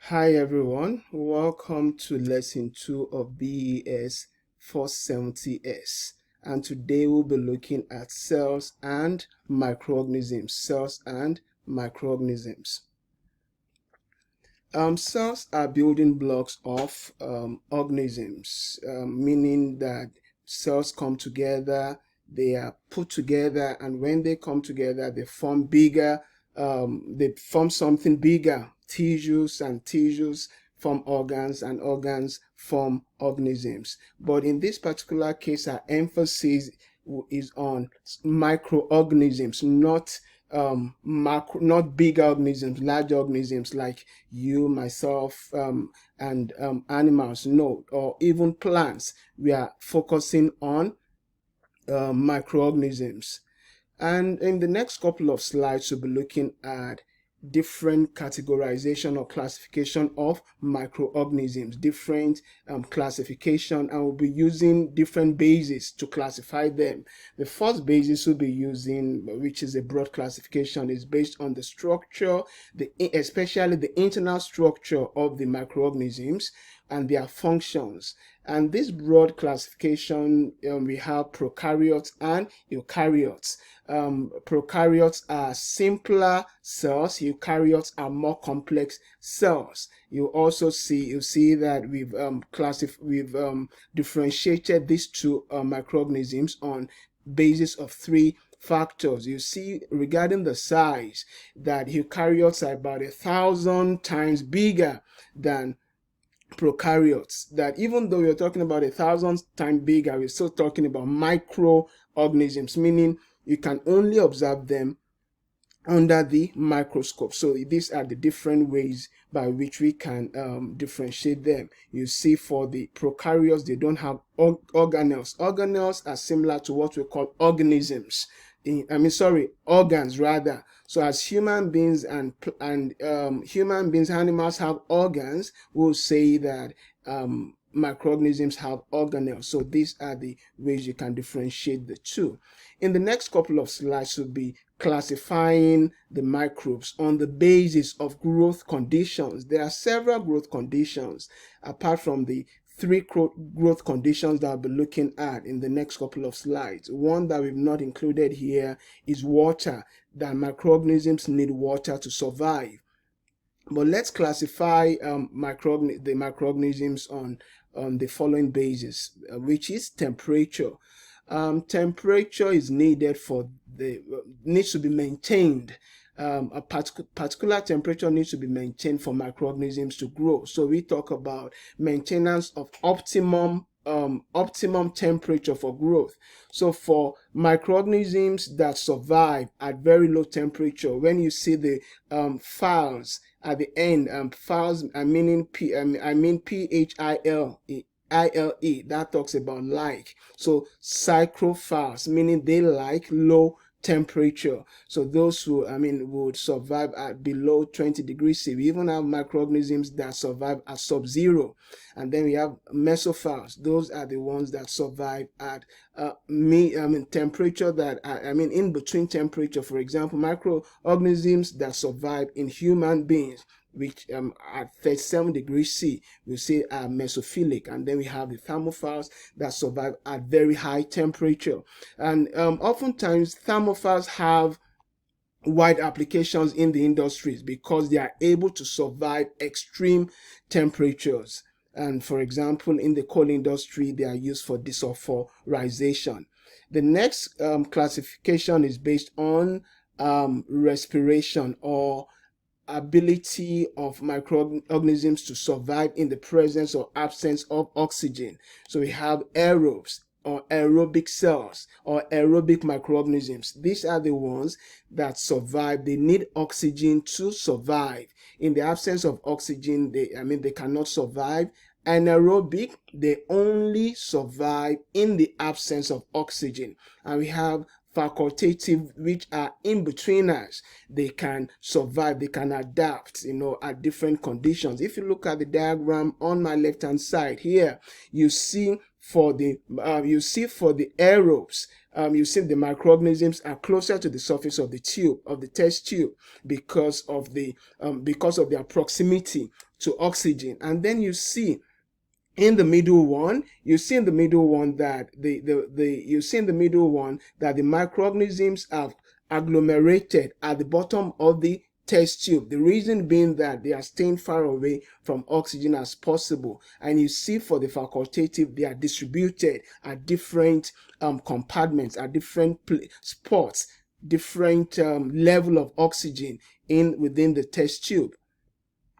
Hi everyone, welcome to lesson 2 of BES 470S, and today we'll be looking at cells and microorganisms. Cells and microorganisms. Cells are building blocks of organisms, meaning that cells come together, they are put together, and when they come together, they form bigger, they form something bigger. Tissues and tissues form organs, and organs form organisms. But in this particular case, our emphasis is on microorganisms, not not big organisms, large organisms like you, myself, and animals, no, or even plants. We are focusing on microorganisms. And in the next couple of slides, we'll be looking at different categorization or classification of microorganisms, different classification, and we'll be using different bases to classify them. The first basis we'll be using, which is a broad classification, is based on the structure, especially the internal structure of the microorganisms and their functions. And this broad classification, we have prokaryotes and eukaryotes. Prokaryotes are simpler cells. Eukaryotes are more complex cells. You see that we've differentiated these two microorganisms on basis of three factors. You see, regarding the size, that eukaryotes are about 1,000 times bigger than prokaryotes. That even though we're talking about 1,000 times bigger, we're still talking about microorganisms, meaning you can only observe them under the microscope. So these are the different ways by which we can differentiate them. You see, for the prokaryotes, they don't have organelles. Organelles are similar to what we call organisms. Organs rather. So as human beings and animals have organs, we'll say that microorganisms have organelles. So these are the ways you can differentiate the two. In the next couple of slides, we'll be classifying the microbes on the basis of growth conditions. There are several growth conditions apart from the three growth conditions that I'll be looking at in the next couple of slides. One that we've not included here is water, that microorganisms need water to survive. But let's classify the microorganisms on the following basis, which is temperature. Temperature is needed needs to be maintained. A particular temperature needs to be maintained for microorganisms to grow. So we talk about maintenance of optimum temperature for growth. So for microorganisms that survive at very low temperature, when you see the files at the end, files, I mean PHILE, that talks about like. So psychrophiles, meaning they like low temperature. So those who would survive at below 20 degrees C. We even have microorganisms that survive at sub-zero. And then we have mesophiles. Those are the ones that survive at temperature that in between temperature. For example, microorganisms that survive in human beings, which at 37 degrees C, we say are mesophilic. And then we have the thermophiles that survive at very high temperature. And oftentimes thermophiles have wide applications in the industries because they are able to survive extreme temperatures. And for example, in the coal industry, they are used for desulfurization. The next classification is based on respiration, or ability of microorganisms to survive in the presence or absence of oxygen. So we have aerobes, or aerobic cells, or aerobic microorganisms. These are the ones that survive. They need oxygen to survive. In the absence of oxygen, they cannot survive. Anaerobic, they only survive in the absence of oxygen. And we have facultative, which are in-betweeners. They can survive, they can adapt, at different conditions. If you look at the diagram on my left-hand side here, you see for the aerobes, you see the microorganisms are closer to the surface of the tube, of the test tube, because of their proximity to oxygen. And then you see in the middle one, that the microorganisms have agglomerated at the bottom of the test tube. The reason being that they are staying far away from oxygen as possible. And you see for the facultative, they are distributed at different compartments, at different spots, different level of oxygen within the test tube.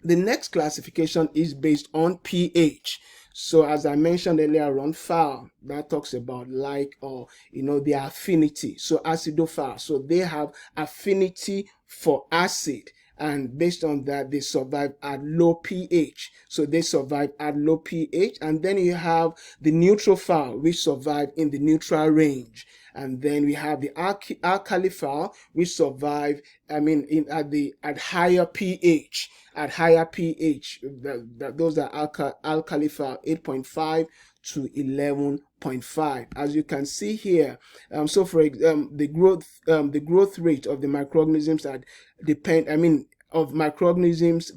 The next classification is based on pH. So as I mentioned earlier on, FAL, that talks about like, or their affinity. So acidophile, so they have affinity for acid, and based on that they survive at low pH. So they survive at low pH. And then you have the neutrophile, which survive in the neutral range. And then we have the alkalophile, which survive at higher pH. At higher pH, those are alkalophile, 8.5 to 11.5. As you can see here, so for the growth rate of the microorganisms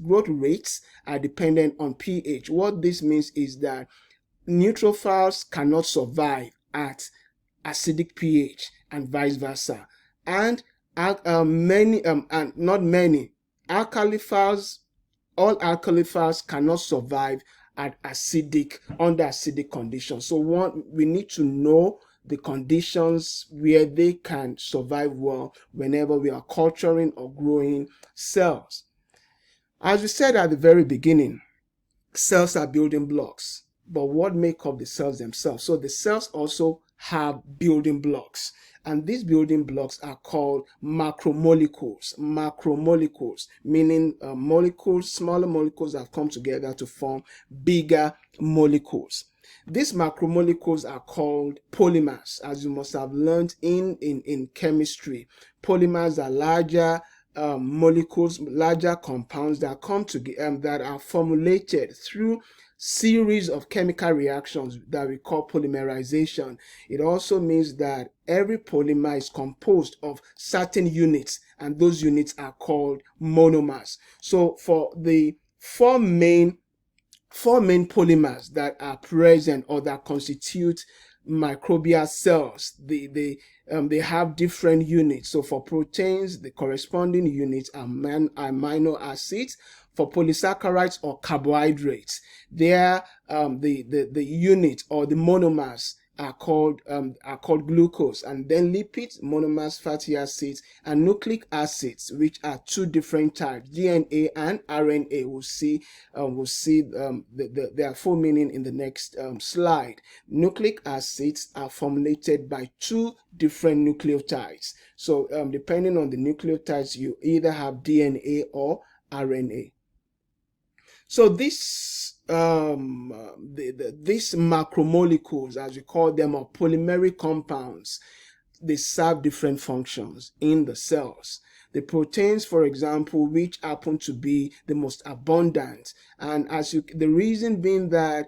growth rates are dependent on pH. What this means is that neutrophiles cannot survive at acidic pH and vice versa, and all alkaliphiles cannot survive at under acidic conditions. So we need to know the conditions where they can survive well whenever we are culturing or growing cells. As we said at the very beginning, cells are building blocks. But what make up the cells themselves? So the cells also have building blocks, and these building blocks are called macromolecules. Macromolecules, meaning smaller molecules have come together to form bigger molecules. These macromolecules are called polymers, as you must have learned in chemistry. Polymers are larger molecules, larger compounds that come together, that are formulated through series of chemical reactions that we call polymerization. It also means that every polymer is composed of certain units, and those units are called monomers. So for the four main polymers that are present or that constitute microbial cells, they have different units. So for proteins, the corresponding units are amino acids. For polysaccharides or carbohydrates, the unit or the monomers are called glucose. And then lipids, monomers, fatty acids, and nucleic acids, which are two different types, DNA and RNA. We'll see their full meaning in the next slide. Nucleic acids are formulated by two different nucleotides. So depending on the nucleotides, you either have DNA or RNA. So these macromolecules, as we call them, or polymeric compounds, they serve different functions in the cells. The proteins, for example, which happen to be the most abundant, and the reason being that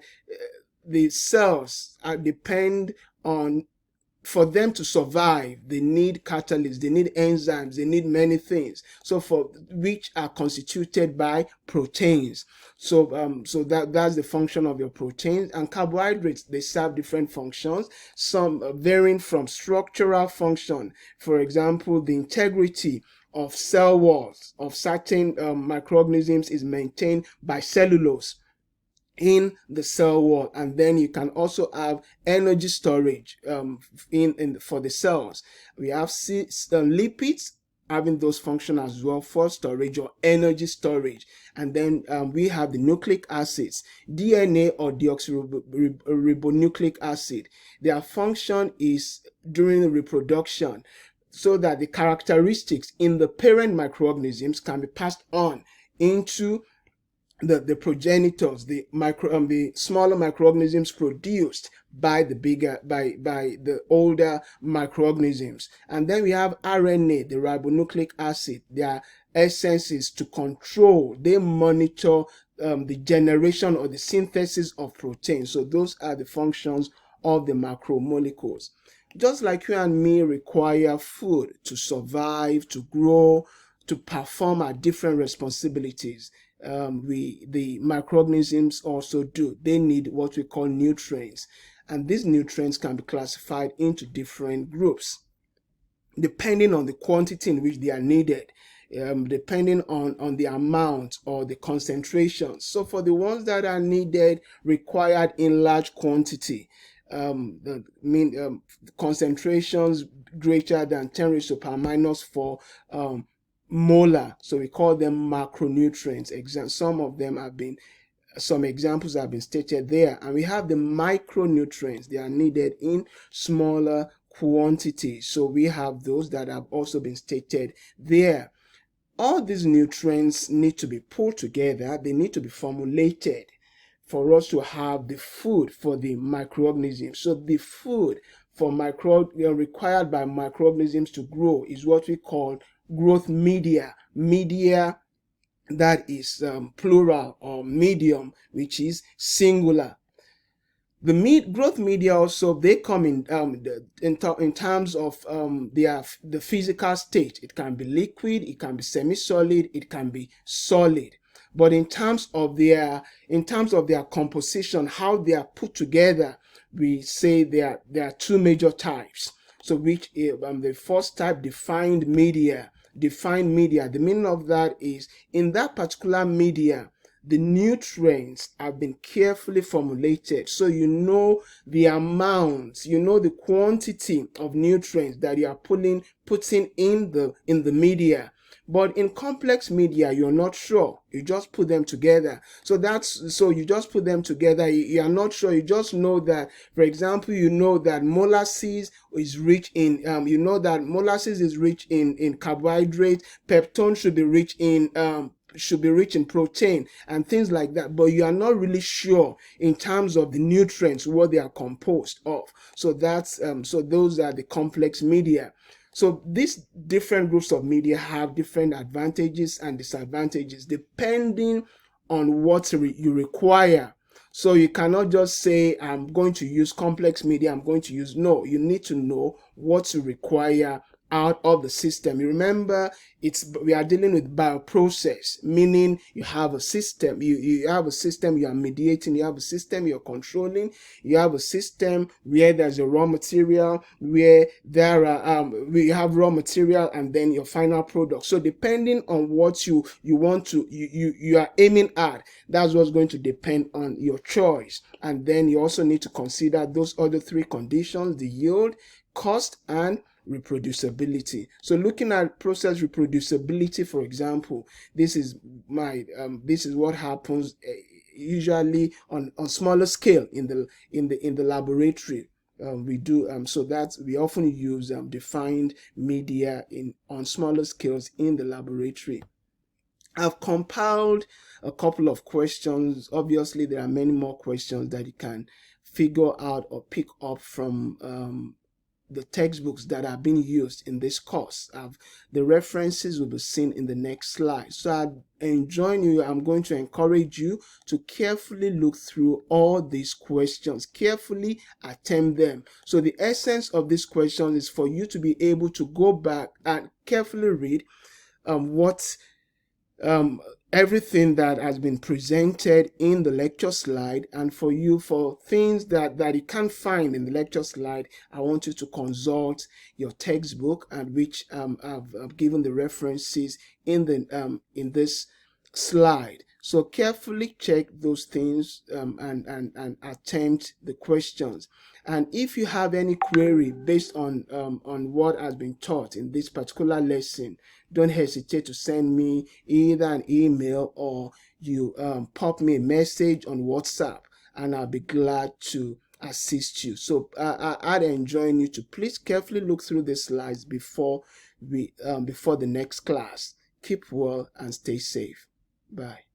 the cells depend on, for them to survive, they need catalysts, they need enzymes, they need many things. So which are constituted by proteins. So that's the function of your proteins. And carbohydrates, they serve different functions, some varying from structural function. For example, the integrity of cell walls of certain microorganisms is maintained by cellulose in the cell wall. And then you can also have energy storage for the cells. We have lipids having those functions as well for storage or energy storage. And then we have the nucleic acids, DNA or deoxyribonucleic acid. Their function is during reproduction, so that the characteristics in the parent microorganisms can be passed on into the progenitors, the smaller microorganisms produced by the older microorganisms. And then we have RNA, the ribonucleic acid. Their essence is to control, they monitor the generation or the synthesis of proteins. So those are the functions of the macromolecules. just like you and me require food to survive, to grow, to perform our different responsibilities, the microorganisms also do. They need what we call nutrients, and these nutrients can be classified into different groups depending on the quantity in which they are needed, depending on the amount or the concentration. So for the ones that are needed, required in large quantity, concentrations greater than 10 raised to power minus 4 molar. So we call them macronutrients. Some examples have been stated there. And we have the micronutrients. They are needed in smaller quantities. So we have those that have also been stated there. All these nutrients need to be pulled together. They need to be formulated for us to have the food for the microorganisms. So the food for required by microorganisms to grow is what we call growth media. Media that is plural, or medium, which is singular. The growth media also, they come in terms of the physical state. It can be liquid, it can be semi-solid, it can be solid. But in terms of their composition, how they are put together, we say there are two major types. So which the first type, defined media. Defined media, the meaning of that is, in that particular media, the nutrients have been carefully formulated. So you know the amount, you know the quantity of nutrients that you are putting in the media. But in complex media, you're not sure. You just put them together. So you just put them together. You are not sure. You just know that, for example, you know that molasses is rich in, carbohydrate. Peptone should be rich in protein and things like that, but you are not really sure in terms of the nutrients what they are composed of. So those are the complex media. So these different groups of media have different advantages and disadvantages depending on what you require. So you cannot just say, I'm going to use complex media, no, you need to know what you require out of the system. You remember, we are dealing with bioprocess, meaning you have a system, you have a system you are mediating, you have a system you're controlling, you have a system where there's a raw material, where there are we have raw material and then your final product. So depending on what you are aiming at, that's what's going to depend on your choice. And then you also need to consider those other three conditions: the yield, cost, and reproducibility. So looking at process reproducibility, for example, this is what happens usually on smaller scale in the laboratory. We often use defined media on smaller scales in the laboratory. I've compiled a couple of questions. Obviously, there are many more questions that you can figure out or pick up from the textbooks that are being used in this course. The references will be seen in the next slide. So I'm going to encourage you to carefully look through all these questions, carefully attempt them. So the essence of these questions is for you to be able to go back and carefully read everything that has been presented in the lecture slide, and for things that you can't find in the lecture slide, I want you to consult your textbook, and which I've given the references in this slide. So carefully check those things and attempt the questions. And if you have any query based on what has been taught in this particular lesson, don't hesitate to send me either an email or you pop me a message on WhatsApp, and I'll be glad to assist you. So I'd enjoin you to please carefully look through the slides before the next class. Keep well and stay safe. Bye.